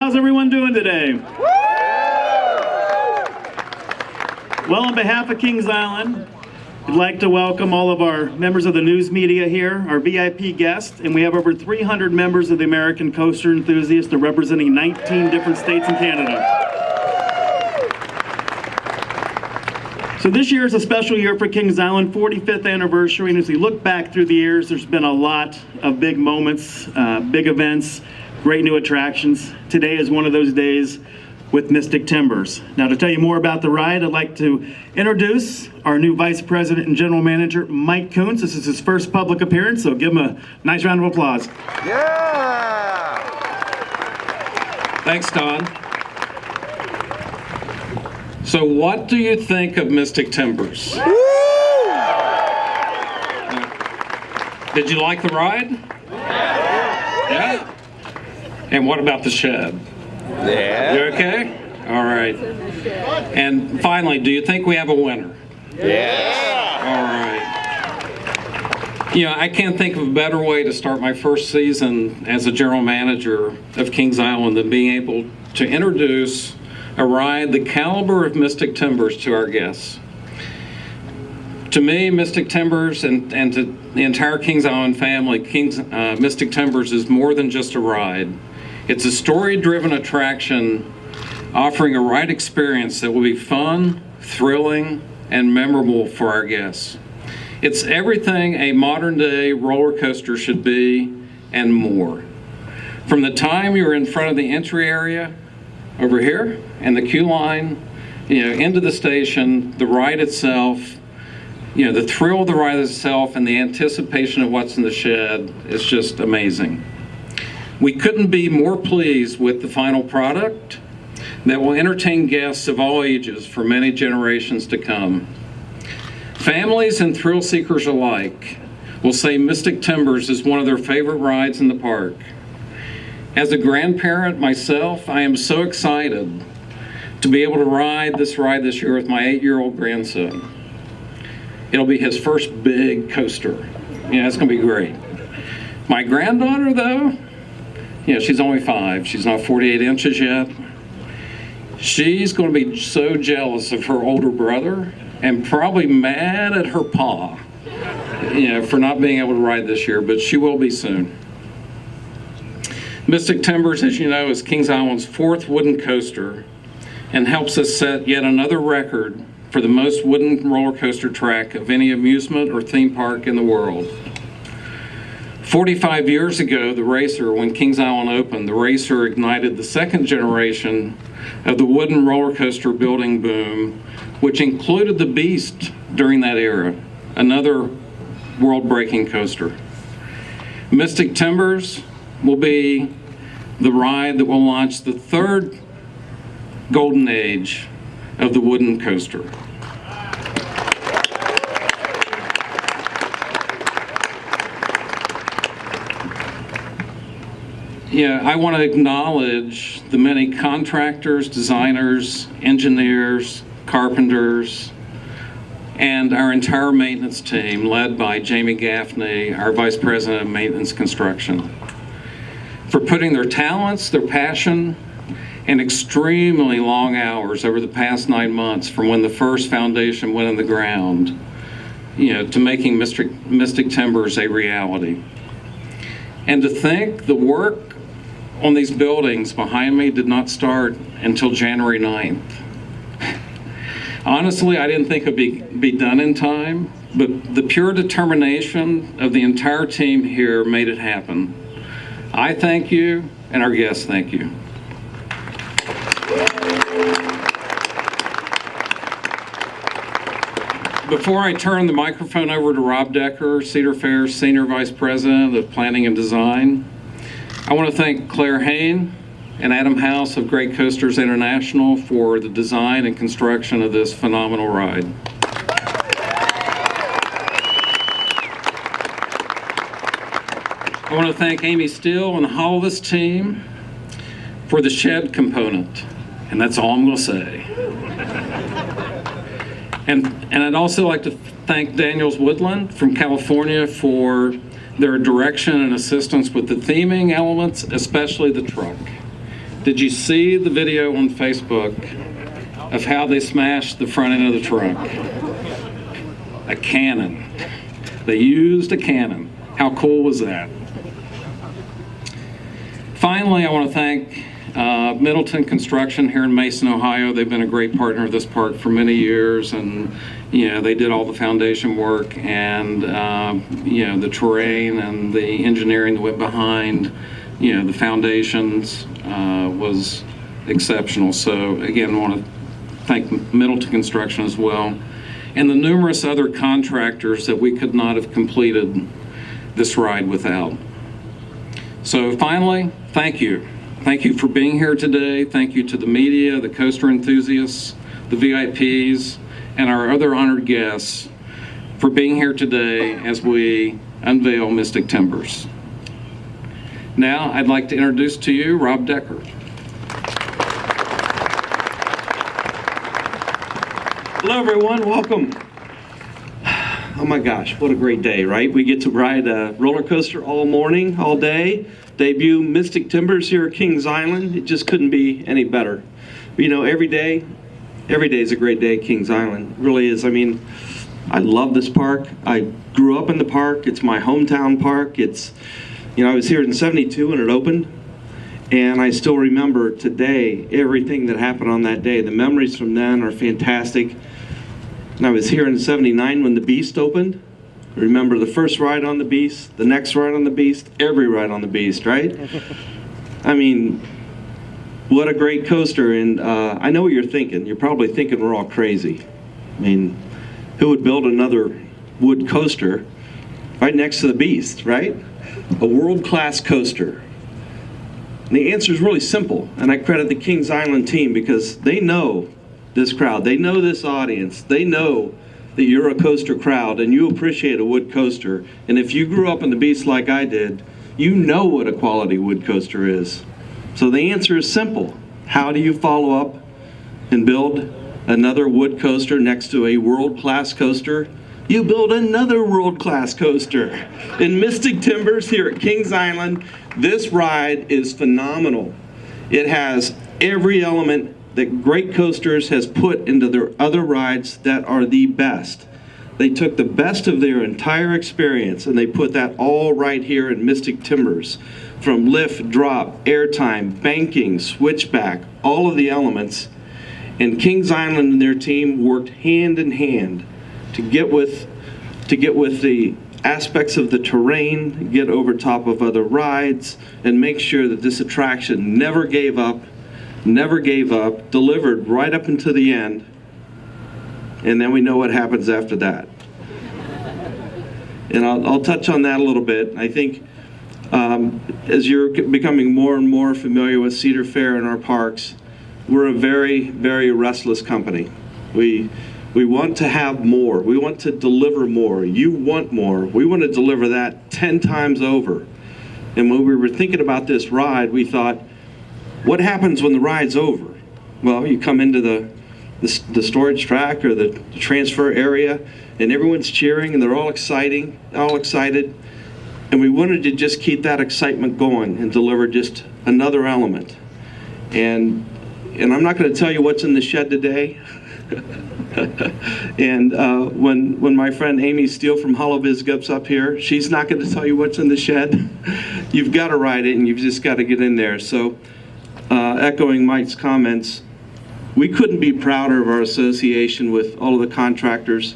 How's everyone doing today? Well, on behalf of Kings Island, I'd like to welcome all of our members of the news media here, our VIP guests, and we have over 300 members of the American Coaster Enthusiasts. They're representing 19 different states in Canada. So this year is a special year for Kings Island, 45th anniversary, and as we look back through the years, there's been a lot of big moments, big events, great new attractions. Today is one of those days with Mystic Timbers. Now, to tell you more about the ride, I'd like to introduce our new Vice President and General Manager, Mike Koontz. This is his first public appearance, so give him a nice round of applause. Yeah! Thanks, Don. So what do you think of Mystic Timbers? Woo! Did you like the ride? Yeah? And what about the shed? Yeah. You okay? All right. And finally, do you think we have a winner? Yeah. All right. You know, I can't think of a better way to start my first season as a general manager of Kings Island than being able to introduce a ride the caliber of Mystic Timbers to our guests. To me, Mystic Timbers and to the entire Kings Island family, Mystic Timbers is more than just a ride. It's a story-driven attraction offering a ride experience that will be fun, thrilling, and memorable for our guests. It's everything a modern-day roller coaster should be and more. From the time you're in front of the entry area over here and the queue line, into the station, the ride itself, the thrill of the ride itself and the anticipation of what's in the shed is just amazing. We couldn't be more pleased with the final product that will entertain guests of all ages for many generations to come. Families and thrill seekers alike will say Mystic Timbers is one of their favorite rides in the park. As a grandparent myself, I am so excited to be able to ride this ride this year with my 8-year-old grandson. It'll be his first big coaster. It's gonna be great. My granddaughter though, she's only 5. She's not 48 inches yet. She's going to be so jealous of her older brother and probably mad at her pa, for not being able to ride this year, but she will be soon. Mystic Timbers, as you know, is Kings Island's 4th wooden coaster and helps us set yet another record for the most wooden roller coaster track of any amusement or theme park in the world. 45 years ago, when Kings Island opened, the Racer ignited the 2nd generation of the wooden roller coaster building boom, which included the Beast during that era, another world-breaking coaster. Mystic Timbers will be the ride that will launch the 3rd golden age of the wooden coaster. I want to acknowledge the many contractors, designers, engineers, carpenters, and our entire maintenance team led by Jamie Gaffney, our Vice President of Maintenance Construction, for putting their talents, their passion, and extremely long hours over the past 9 months from when the first foundation went in the ground, to making Mystic Timbers a reality. And to think the work on these buildings behind me did not start until January 9th. Honestly, I didn't think it'd be done in time, but the pure determination of the entire team here made it happen. I thank you, and our guests thank you. Before I turn the microphone over to Rob Decker, Cedar Fair's Senior Vice President of Planning and Design, I want to thank Claire Hain and Adam House of Great Coasters International for the design and construction of this phenomenal ride. I want to thank Amy Steele and the Holovis team for the shed component, and that's all I'm going to say. And I'd also like to thank Daniels Woodland from California for their direction and assistance with the theming elements, especially the truck. Did you see the video on Facebook of how they smashed the front end of the truck? A cannon. They used a cannon. How cool was that? Finally, I want to thank Middleton Construction here in Mason, Ohio. They've been a great partner of this park for many years, and they did all the foundation work and the terrain and the engineering that went behind the foundations was exceptional. So again, I want to thank Middleton Construction as well, and the numerous other contractors that we could not have completed this ride without. So finally, thank you. Thank you for being here today. Thank you to the media, the coaster enthusiasts, the VIPs, and our other honored guests for being here today as we unveil Mystic Timbers. Now, I'd like to introduce to you Rob Decker. Hello everyone, welcome. Oh my gosh, what a great day, right? We get to ride a roller coaster all morning, all day. Debut Mystic Timbers here at Kings Island. It just couldn't be any better. Every day is a great day at Kings Island. It really is. I mean, I love this park. I grew up in the park. It's my hometown park. I was here in '72 when it opened, and I still remember today everything that happened on that day. The memories from then are fantastic. And I was here in '79 when the Beast opened. I remember the first ride on the Beast, the next ride on the Beast, every ride on the Beast, right? I mean, what a great coaster. And I know what you're thinking. You're probably thinking we're all crazy. I mean, who would build another wood coaster right next to the Beast, right? A world-class coaster. And the answer is really simple, and I credit the Kings Island team because they know this crowd, they know this audience, they know that you're a coaster crowd and you appreciate a wood coaster. And if you grew up in the Beast like I did, you know what a quality wood coaster is. So the answer is simple. How do you follow up and build another wood coaster next to a world-class coaster? You build another world-class coaster. In Mystic Timbers here at Kings Island, this ride is phenomenal. It has every element that Great Coasters has put into their other rides that are the best. They took the best of their entire experience and they put that all right here in Mystic Timbers. From lift, drop, airtime, banking, switchback, all of the elements. And Kings Island and their team worked hand in hand to get with the aspects of the terrain, get over top of other rides, and make sure that this attraction never gave up, delivered right up until the end, and then we know what happens after that. And I'll touch on that a little bit. I think as you're becoming more and more familiar with Cedar Fair and our parks, we're a very, very restless company. We want to have more. We want to deliver more. You want more. We want to deliver that 10 times over. And when we were thinking about this ride, we thought, what happens when the ride's over? Well, you come into the storage track or the transfer area, and everyone's cheering, and they're all excited. And we wanted to just keep that excitement going and deliver just another element. And I'm not going to tell you what's in the shed today. And when my friend Amy Steele from Holovis gets up here, she's not going to tell you what's in the shed. You've got to ride it, and you've just got to get in there. So echoing Mike's comments, we couldn't be prouder of our association with all of the contractors.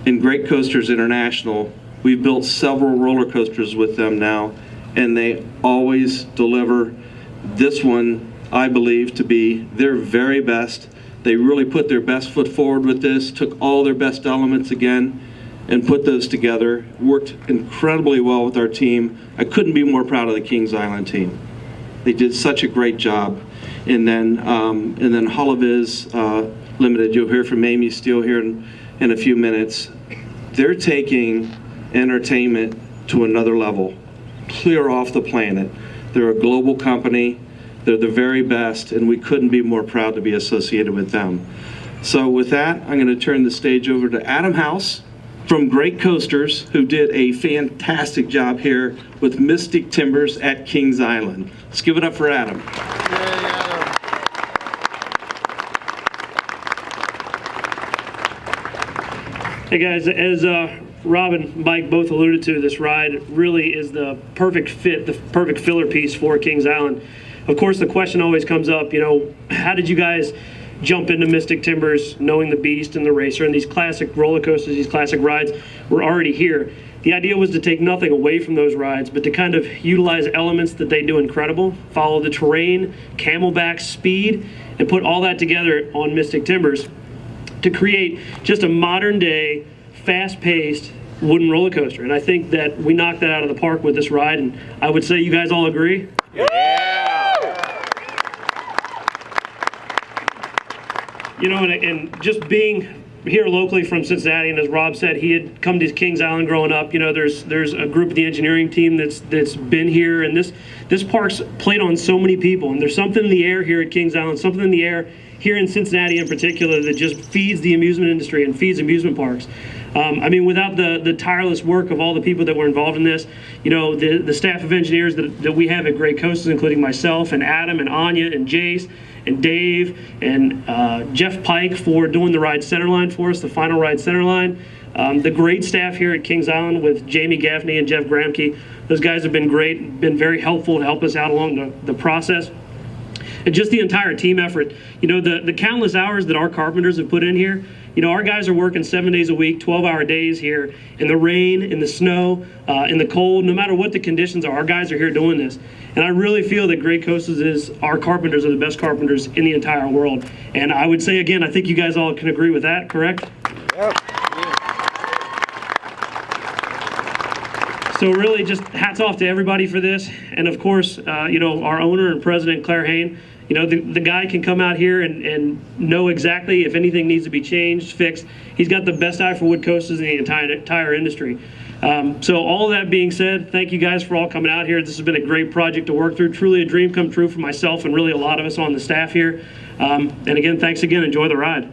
In Great Coasters International, we've built several roller coasters with them now, and they always deliver. This one, I believe, to be their very best. They really put their best foot forward with this, took all their best elements again, and put those together. Worked incredibly well with our team. I couldn't be more proud of the Kings Island team. They did such a great job. And then Holovis Limited, you'll hear from Amy Steele here in a few minutes. They're taking entertainment to another level, clear off the planet. They're a global company. They're the very best, and we couldn't be more proud to be associated with them. So with that, I'm going to turn the stage over to Adam House from Great Coasters, who did a fantastic job here with Mystic Timbers at Kings Island. Let's give it up for Adam. Yeah. Hey guys, as Rob and Mike both alluded to, this ride really is the perfect fit, the perfect filler piece for Kings Island. Of course, the question always comes up, you know, how did you guys jump into Mystic Timbers knowing the Beast and the Racer and these classic roller coasters, these classic rides were already here? The idea was to take nothing away from those rides, but to kind of utilize elements that they do incredible, follow the terrain, camelback speed, and put all that together on Mystic Timbers to create just a modern day, fast-paced wooden roller coaster. And I think that we knocked that out of the park with this ride, and I would say you guys all agree. You know, and just being here locally from Cincinnati, and as Rob said, he had come to Kings Island growing up. You know, there's a group of the engineering team that's been here, and this park's played on so many people, and there's something in the air here at Kings Island, something in the air here in Cincinnati in particular that just feeds the amusement industry and feeds amusement parks. I mean, without the tireless work of all the people that were involved in this, you know, the staff of engineers that we have at Great Coasters, including myself and Adam and Anya and Jace and Dave and Jeff Pike for doing the ride centerline for us, the final ride centerline. The great staff here at Kings Island with Jamie Gaffney and Jeff Gramke. Those guys have been great, been very helpful to help us out along the process. And just the entire team effort. You know, the countless hours that our carpenters have put in here. You know, our guys are working 7 days a week, 12-hour days here in the rain, in the snow, in the cold, no matter what the conditions are, our guys are here doing this. And I really feel that Great Coasters is, our carpenters are the best carpenters in the entire world. And I would say, again, I think you guys all can agree with that, correct? Yep. So really just hats off to everybody for this. And of course, you know, our owner and president, Claire Hain, you know, the guy can come out here and know exactly if anything needs to be changed, fixed. He's got the best eye for wood coasters in the entire industry. So all of that being said, thank you guys for all coming out here. This has been a great project to work through. Truly a dream come true for myself and really a lot of us on the staff here. And again, thanks again. Enjoy the ride.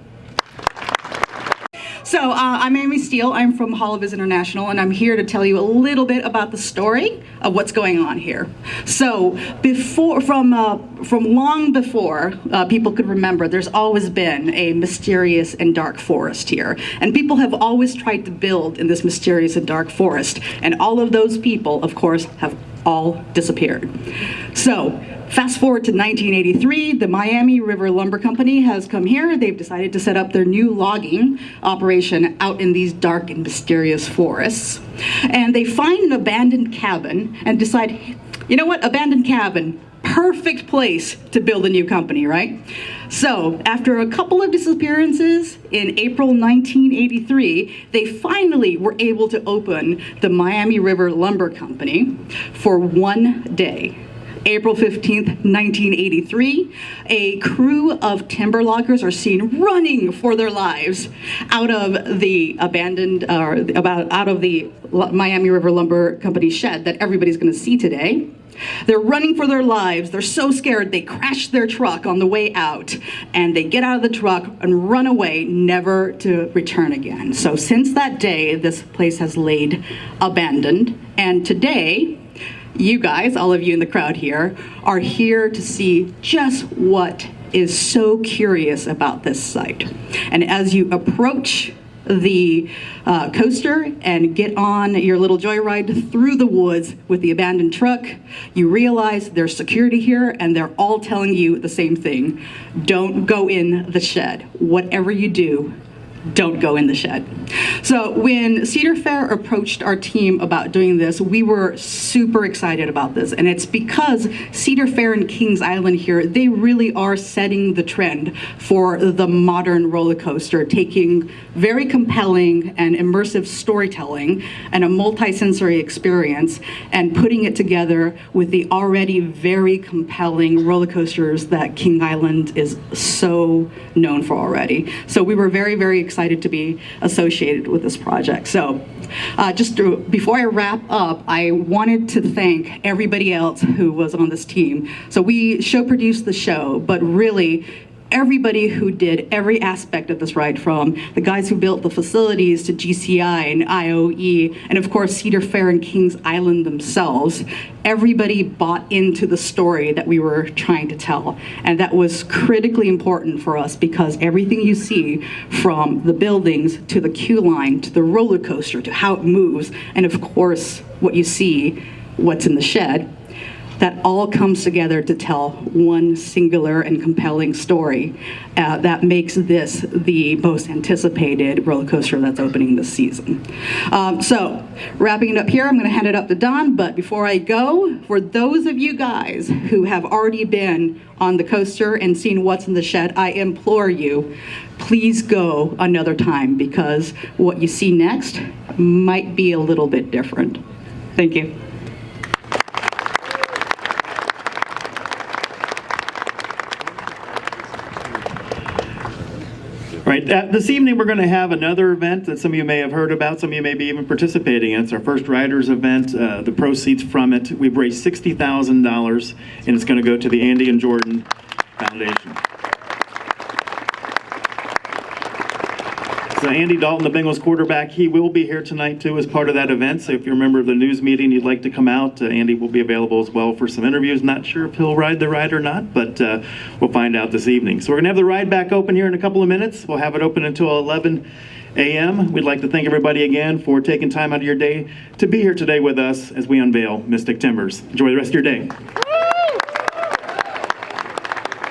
So I'm Amy Steele. I'm from Holovis International, and I'm here to tell you a little bit about the story of what's going on here. So from long before people could remember, there's always been a mysterious and dark forest here. And people have always tried to build in this mysterious and dark forest. And all of those people, of course, have all disappeared. So fast forward to 1983, the Miami River Lumber Company has come here. They've decided to set up their new logging operation out in these dark and mysterious forests. And they find an abandoned cabin and decide, you know what, abandoned cabin, perfect place to build a new company, right? So after a couple of disappearances in April 1983, they finally were able to open the Miami River Lumber Company for one day. April 15th, 1983, a crew of timber loggers are seen running for their lives out of the out of the Miami River Lumber Company shed that everybody's going to see today. They're running for their lives. They're so scared they crash their truck on the way out, and they get out of the truck and run away, never to return again. So since that day, this place has laid abandoned, and today, you guys, all of you in the crowd here, are here to see just what is so curious about this site. And as you approach the coaster and get on your little joyride through the woods with the abandoned truck, you realize there's security here and they're all telling you the same thing. Don't go in the shed. Whatever you do, don't go in the shed. So when Cedar Fair approached our team about doing this, we were super excited about this. And it's because Cedar Fair and Kings Island here, they really are setting the trend for the modern roller coaster, taking very compelling and immersive storytelling and a multi-sensory experience and putting it together with the already very compelling roller coasters that King Island is so known for already. So we were very, very excited to be associated with this project. So before I wrap up, I wanted to thank everybody else who was on this team. So we show produced the show, but really everybody who did every aspect of this ride, from the guys who built the facilities to GCI and IOE, and of course Cedar Fair and Kings Island themselves. Everybody bought into the story that we were trying to tell. And that was critically important for us, because everything you see, from the buildings to the queue line to the roller coaster to how it moves, and of course what you see, what's in the shed, that all comes together to tell one singular and compelling story that makes this the most anticipated roller coaster that's opening this season. So, wrapping it up here, I'm going to hand it up to Don, but before I go, for those of you guys who have already been on the coaster and seen what's in the shed, I implore you, please go another time, because what you see next might be a little bit different. Thank you. Right, this evening we're going to have another event that some of you may have heard about, some of you may be even participating in. It's our first Riders event. The proceeds from it, we've raised $60,000, and it's going to go to the Andy and Jordan Foundation. So Andy Dalton, the Bengals quarterback, he will be here tonight too as part of that event. So if you're a member of the news meeting, you'd like to come out, Andy will be available as well for some interviews. Not sure if he'll ride the ride or not, but we'll find out this evening. So we're gonna have the ride back open here in a couple of minutes. We'll have it open until 11 a.m. We'd like to thank everybody again for taking time out of your day to be here today with us as we unveil Mystic Timbers. Enjoy the rest of your day.